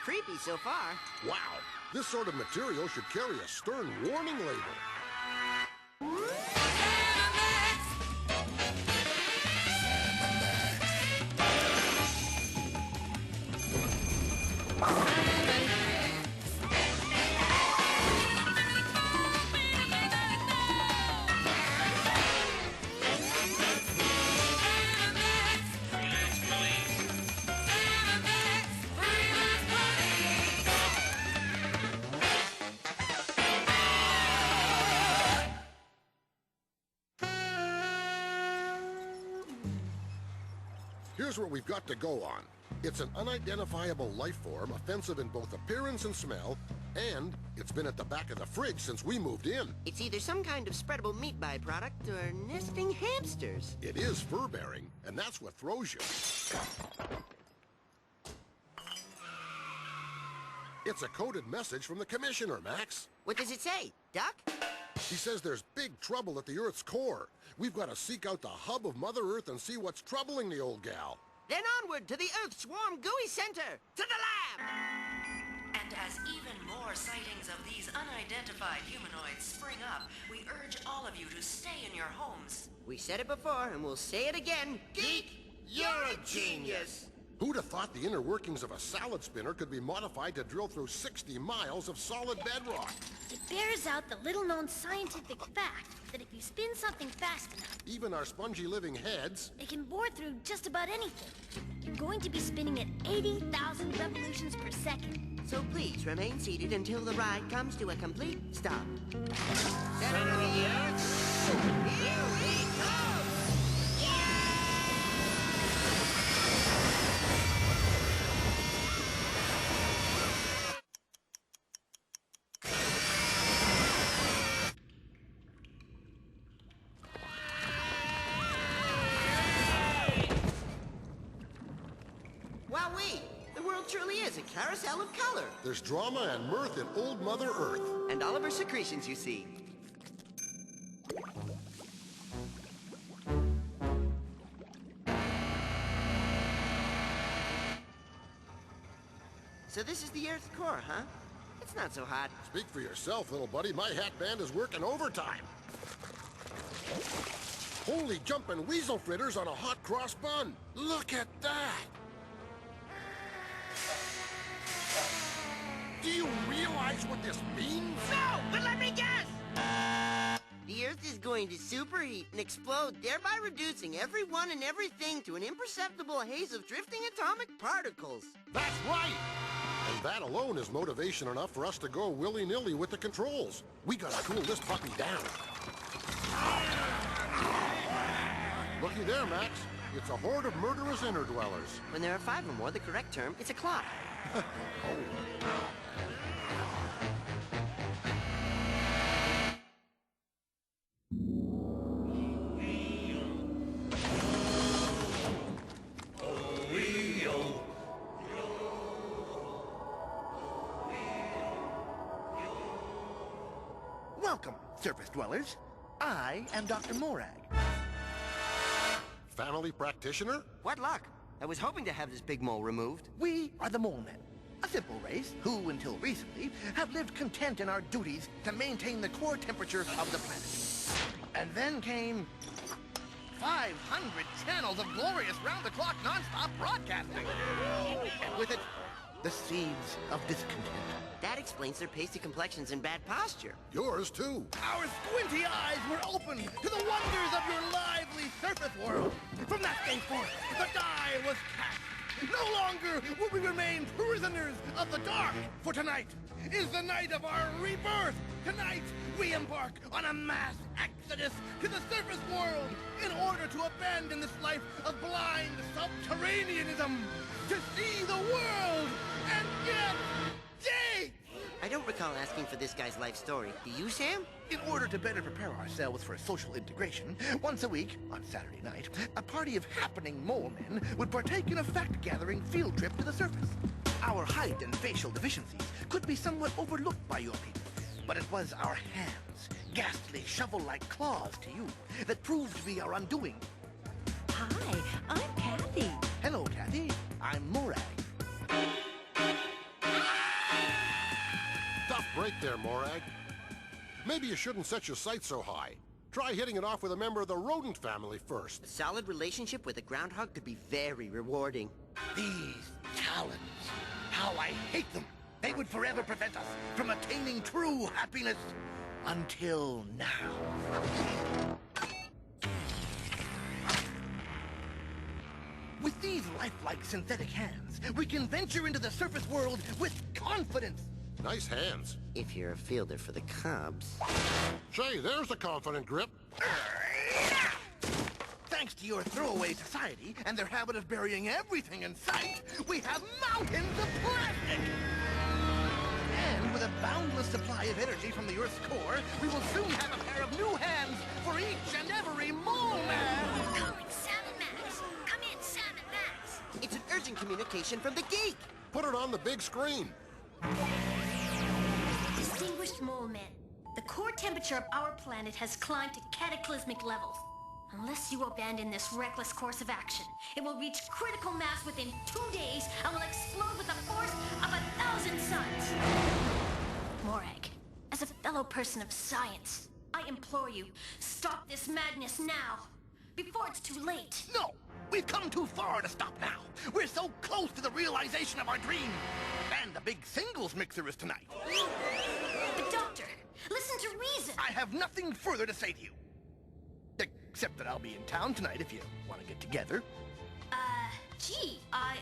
creepy so far. Wow, this sort of material should carry a stern warning label. Here's what we've got to go on. It's an unidentifiable life form, offensive in both appearance and smell, and it's been at the back of the fridge since we moved in. It's either some kind of spreadable meat byproduct or nesting hamsters. It is fur-bearing, and that's what throws you. It's a coded message from the Commissioner, Max. What does it say? Duck? He says there's big trouble at the Earth's core. We've got to seek out the hub of Mother Earth and see what's troubling the old gal. Then onward to the Earth Swarm GUI Center, to the lab! And as even more sightings of these unidentified humanoids spring up, we urge all of you to stay in your homes. We said it before, and we'll say it again. Geek, you're a genius! Who'd have thought the inner workings of a salad spinner could be modified to drill through 60 miles of solid bedrock? It bears out the little-known scientific fact that if you spin something fast enough, Even our spongy living heads. it can bore through just about anything. You're going to be spinning at 80,000 revolutions per second. So please remain seated until the ride comes to a complete stop. Center of the Earth, here we come! Wowee! The world truly is a carousel of color. There's drama and mirth in old Mother Earth. And all of her secretions, you see. So this is the Earth's core, huh? It's not so hot. Speak for yourself, little buddy. My hat band is working overtime. Holy jumping weasel fritters on a hot cross bun. Look at that. Do you realize what this means? No, but let me guess! The Earth is going to superheat and explode, thereby reducing everyone and everything to an imperceptible haze of drifting atomic particles. That's right! And that alone is motivation enough for us to go willy-nilly with the controls. We gotta cool this puppy down. Looky there, Max. It's a horde of murderous inner dwellers. When there are 5 or more, the correct term is a clock. Welcome, surface dwellers. I am Dr. Morag. Family practitioner? What luck! I was hoping to have this big mole removed. We are the Mole Men, a simple race who, until recently, have lived content in our duties to maintain the core temperature of the planet. And then came 500 channels of glorious round-the-clock non-stop broadcasting. And with it, the seeds of discontent. That explains their pasty complexions and bad posture. Yours, too. Our squinty eyes were open to the wonders of your lively surface world. From that day forth, the die was cast. No longer will we remain prisoners of the dark, for tonight is the night of our rebirth. Tonight, we embark on a mass exodus to the surface world in order to abandon this life of blind subterraneanism, to see the world and get dates! I don't recall asking for this guy's life story. Do you, Sam? In order to better prepare ourselves for social integration, once a week, on Saturday night, a party of happening mole men would partake in a fact-gathering field trip to the surface. Our height and facial deficiencies could be somewhat overlooked by your people, but it was our hands, ghastly shovel-like claws to you, that proved to be our undoing. Hi, I'm Kathy. Hello, Kathy. I'm Morag. Tough break there, Morag. Maybe you shouldn't set your sights so high. Try hitting it off with a member of the rodent family first. A solid relationship with a groundhog could be very rewarding. These talons. How I hate them. They would forever prevent us from attaining true happiness. Until now. With these lifelike synthetic hands, we can venture into the surface world with confidence. Nice hands. If you're a fielder for the Cubs. Say, there's a confident grip. Thanks to your throwaway society and their habit of burying everything in sight, we have mountains of plastic! And with a boundless supply of energy from the Earth's core, we will soon have a pair of new hands for each and every mole man! Calling Sam and Max. Come in, Sam and Max. It's an urgent communication from the geek. Put it on the big screen. Distinguished mole men, the core temperature of our planet has climbed to cataclysmic levels. Unless you abandon this reckless course of action, it will reach critical mass within 2 days and will explode with the force of 1,000 suns. Morag, as a fellow person of science, I implore you, stop this madness now, before it's too late. No! We've come too far to stop now. We're so close to the realization of our dream. And the big singles mixer is tonight. But doctor, listen to reason. I have nothing further to say to you. Except that I'll be in town tonight if you want to get together. Gee, I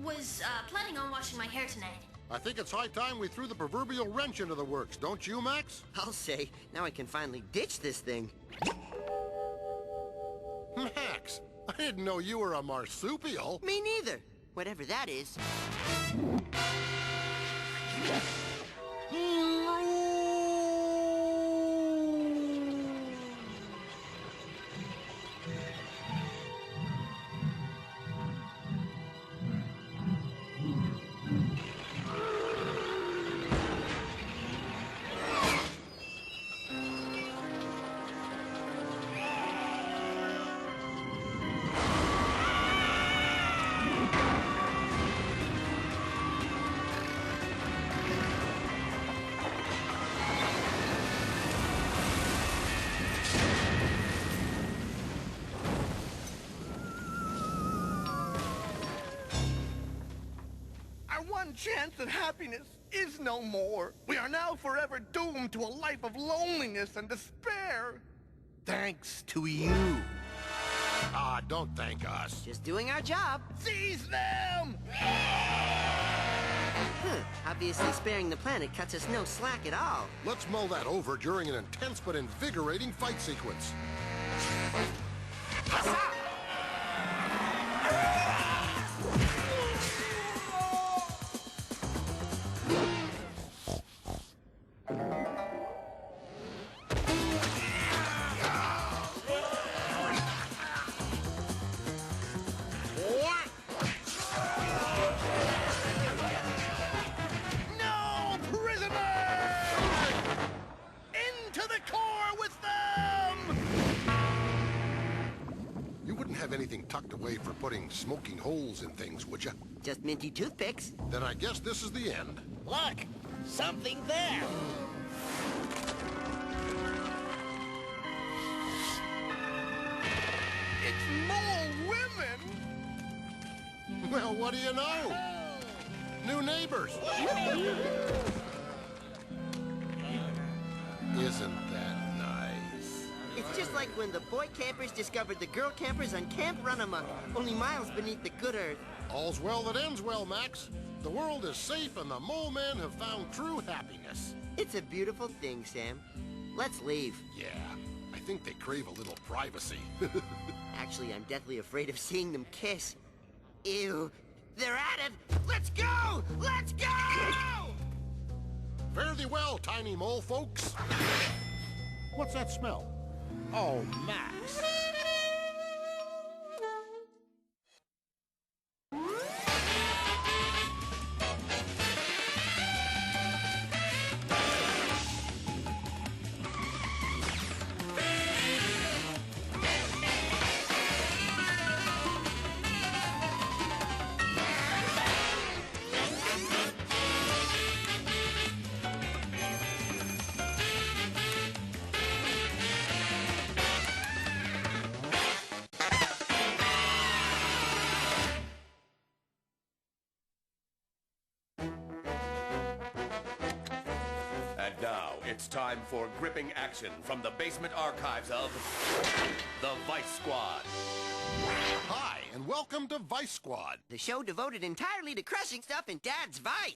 was planning on washing my hair tonight. I think it's high time we threw the proverbial wrench into the works, don't you, Max? I'll say, now I can finally ditch this thing. Max, I didn't know you were a marsupial. Me neither. Whatever that is. One chance at happiness is no more. We are now forever doomed to a life of loneliness and despair. Thanks to you. Ah, don't thank us. Just doing our job. Seize them! Obviously sparing the planet cuts us no slack at all. Let's mull that over during an intense but invigorating fight sequence. Anything tucked away for putting smoking holes in things, would you? Just minty toothpicks. Then I guess this is the end. Look! Something there! It's more women! Well, what do you know? New neighbors! Isn't that nice? It's just like when the boy campers discovered the girl campers on Camp Runamuck, only miles beneath the good earth. All's well that ends well, Max. The world is safe and the mole men have found true happiness. It's a beautiful thing, Sam. Let's leave. Yeah, I think they crave a little privacy. Actually, I'm deathly afraid of seeing them kiss. Ew. They're at it! Let's go! Let's go! Fare thee well, tiny mole folks. What's that smell? Oh, Max. It's time for gripping action from the basement archives of the Vice Squad. Hi, and welcome to Vice Squad. The show devoted entirely to crushing stuff in Dad's vice.